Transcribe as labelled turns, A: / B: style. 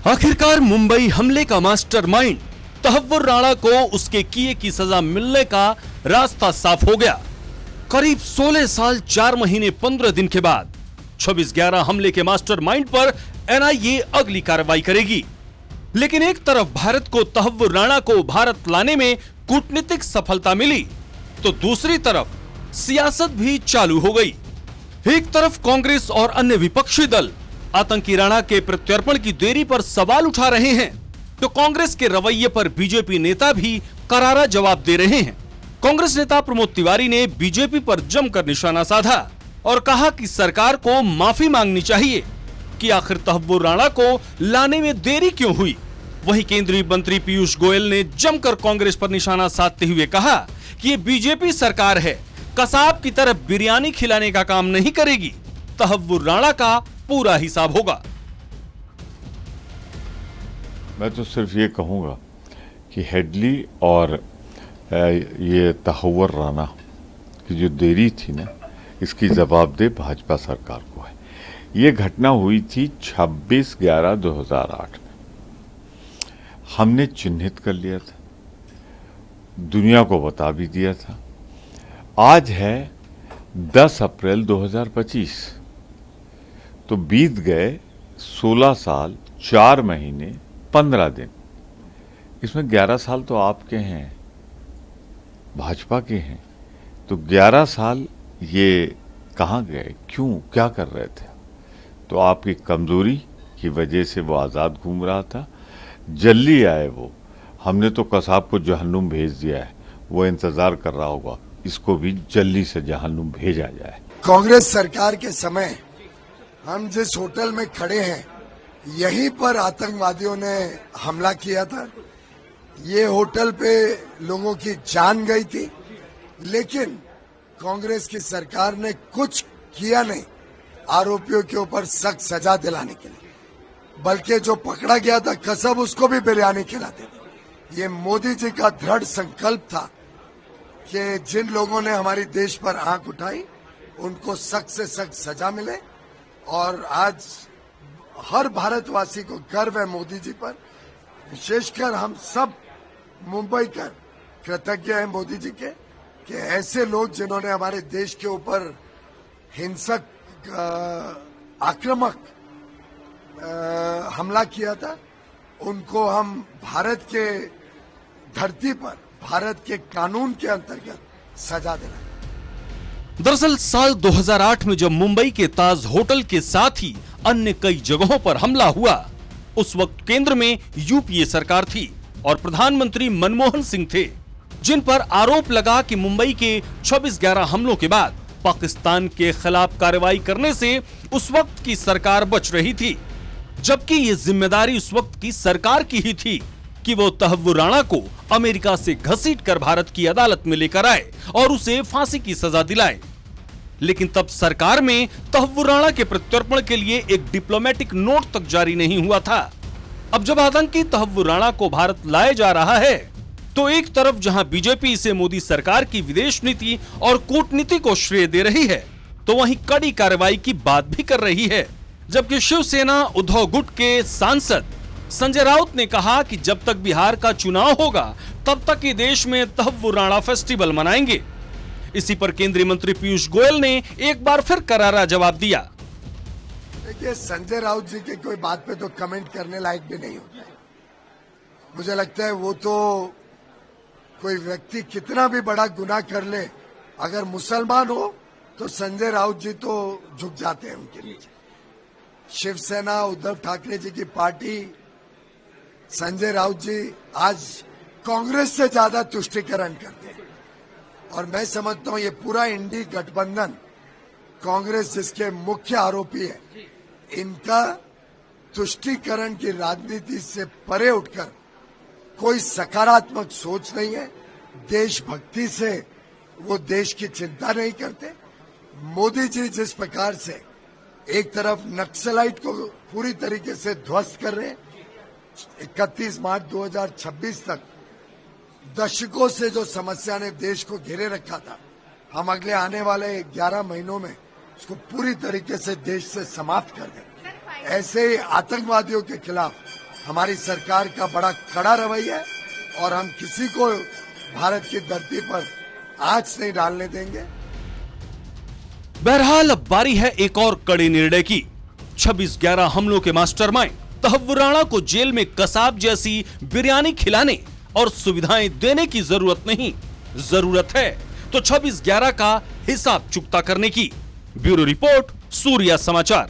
A: आखिरकार मुंबई हमले का मास्टरमाइंड तहव्वुर राणा को उसके किए की सजा मिलने का रास्ता साफ हो गया। करीब 16 साल 4 महीने 15 दिन के बाद 26/11 हमले के मास्टरमाइंड पर एनआईए अगली कार्रवाई करेगी। लेकिन एक तरफ भारत को तहव्वुर राणा को भारत लाने में कूटनीतिक सफलता मिली, तो दूसरी तरफ सियासत भी चालू हो गई। एक तरफ कांग्रेस और अन्य विपक्षी दल आतंकी राणा के प्रत्यर्पण की देरी पर सवाल उठा रहे हैं, तो कांग्रेस के रवैये पर बीजेपी नेता भी करारा जवाब दे रहे हैं। कांग्रेस नेता प्रमोद तिवारी ने बीजेपी पर जमकर निशाना साधा और कहा कि सरकार को माफी मांगनी चाहिए कि आखिर तहव्वुर राणा को लाने में देरी क्यों हुई। वहीं केंद्रीय मंत्री पीयूष गोयल ने जमकर कांग्रेस पर निशाना साधते हुए कहा कि ये बीजेपी सरकार है, कसाब की तरह बिरयानी खिलाने का काम नहीं करेगी, तहव्वुर राणा का पूरा हिसाब होगा।
B: मैं तो सिर्फ ये कहूंगा कि हेडली और ये तहव्वुर राणा की जो देरी थी ना, इसकी जवाबदेह भाजपा सरकार को है। ये घटना हुई थी 26/11/2008 में। हमने चिन्हित कर लिया था, दुनिया को बता भी दिया था। आज है 10 अप्रैल 2025, तो बीत गए 16 साल 4 महीने 15 दिन। इसमें 11 साल तो आपके हैं, भाजपा के हैं। तो 11 साल ये कहाँ गए, क्यों, क्या कर रहे थे? तो आपकी कमजोरी की वजह से वो आज़ाद घूम रहा था। जल्दी आए वो, हमने तो कसाब को जहन्नुम भेज दिया है, वो इंतजार कर रहा होगा इसको भी जल्दी से जहन्नुम भेजा जाए।
C: कांग्रेस सरकार के समय हम जिस होटल में खड़े हैं, यहीं पर आतंकवादियों ने हमला किया था। ये होटल पे लोगों की जान गई थी, लेकिन कांग्रेस की सरकार ने कुछ किया नहीं आरोपियों के ऊपर सख्त सजा दिलाने के लिए, बल्कि जो पकड़ा गया था कसब, उसको भी बिरयानी खिलाते थे। ये मोदी जी का दृढ़ संकल्प था कि जिन लोगों ने हमारी देश पर आंख उठाई उनको सख्त से सख्त सजा मिले। और आज हर भारतवासी को गर्व है मोदी जी पर, विशेषकर हम सब मुंबई कर कृतज्ञ हैं मोदी जी के कि ऐसे लोग जिन्होंने हमारे देश के ऊपर हिंसक आक्रामक हमला किया था, उनको हम भारत के धरती पर भारत के कानून के अंतर्गत सजा देना।
A: दरअसल साल 2008 में जब मुंबई के ताज होटल के साथ ही अन्य कई जगहों पर हमला हुआ, उस वक्त केंद्र में यूपीए सरकार थी और प्रधानमंत्री मनमोहन सिंह थे, जिन पर आरोप लगा कि मुंबई के 26/11 हमलों के बाद पाकिस्तान के खिलाफ कार्रवाई करने से उस वक्त की सरकार बच रही थी, जबकि ये जिम्मेदारी उस वक्त की सरकार की ही थी कि वो तहव्वुर राणा को अमेरिका से घसीटकर भारत की अदालत में लेकर आए और उसे फांसी की सजा दिलाए। लेकिन तब सरकार में तहव्वुर राणा के प्रत्यर्पण के लिए एक डिप्लोमेटिक नोट तक जारी नहीं हुआ था। अब जब आतंकी तहव्वुर राणा को भारत लाया जा रहा है, तो एक तरफ जहां बीजेपी इसे मोदी सरकार की विदेश नीति और कूटनीति को श्रेय दे रही है, तो वहीं कड़ी कार्रवाई की बात भी कर रही है। जबकि शिवसेना उद्धव गुट के सांसद संजय राउत ने कहा कि जब तक बिहार का चुनाव होगा तब तक ये देश में तहव्वुर राणा फेस्टिवल मनाएंगे। इसी पर केंद्रीय मंत्री पीयूष गोयल ने एक बार फिर करारा जवाब दिया।
C: देखिए, संजय राउत जी के कोई बात पे तो कमेंट करने लायक भी नहीं होता है। मुझे लगता है वो तो कोई व्यक्ति कितना भी बड़ा गुनाह कर ले, अगर मुसलमान हो तो संजय राउत जी तो झुक जाते हैं उनके नीचे। शिवसेना उद्धव ठाकरे जी की पार्टी, संजय राउत जी आज कांग्रेस से ज्यादा तुष्टीकरण करते हैं। और मैं समझता हूं ये पूरा इंडी गठबंधन, कांग्रेस जिसके मुख्य आरोपी है, इनका तुष्टीकरण की राजनीति से परे उठकर कोई सकारात्मक सोच नहीं है। देशभक्ति से वो देश की चिंता नहीं करते। मोदी जी जिस प्रकार से एक तरफ नक्सलाइट को पूरी तरीके से ध्वस्त कर रहे हैं, 31 मार्च 2026 तक दशकों से जो समस्या ने देश को घेरे रखा था, हम अगले आने वाले 11 महीनों में उसको पूरी तरीके से देश से समाप्त कर दें। ऐसे ही आतंकवादियों के खिलाफ हमारी सरकार का बड़ा कड़ा रवैया है और हम किसी को भारत की धरती पर आंच नहीं डालने देंगे।
A: बहरहाल अब बारी है एक और कड़े निर्णय की। 26/11 हमलों के मास्टरमाइंड तहव्वुर राणा को जेल में कसाब जैसी बिरयानी खिलाने और सुविधाएं देने की जरूरत नहीं, जरूरत है तो 26/11 का हिसाब चुकता करने की। ब्यूरो रिपोर्ट, सूर्या समाचार।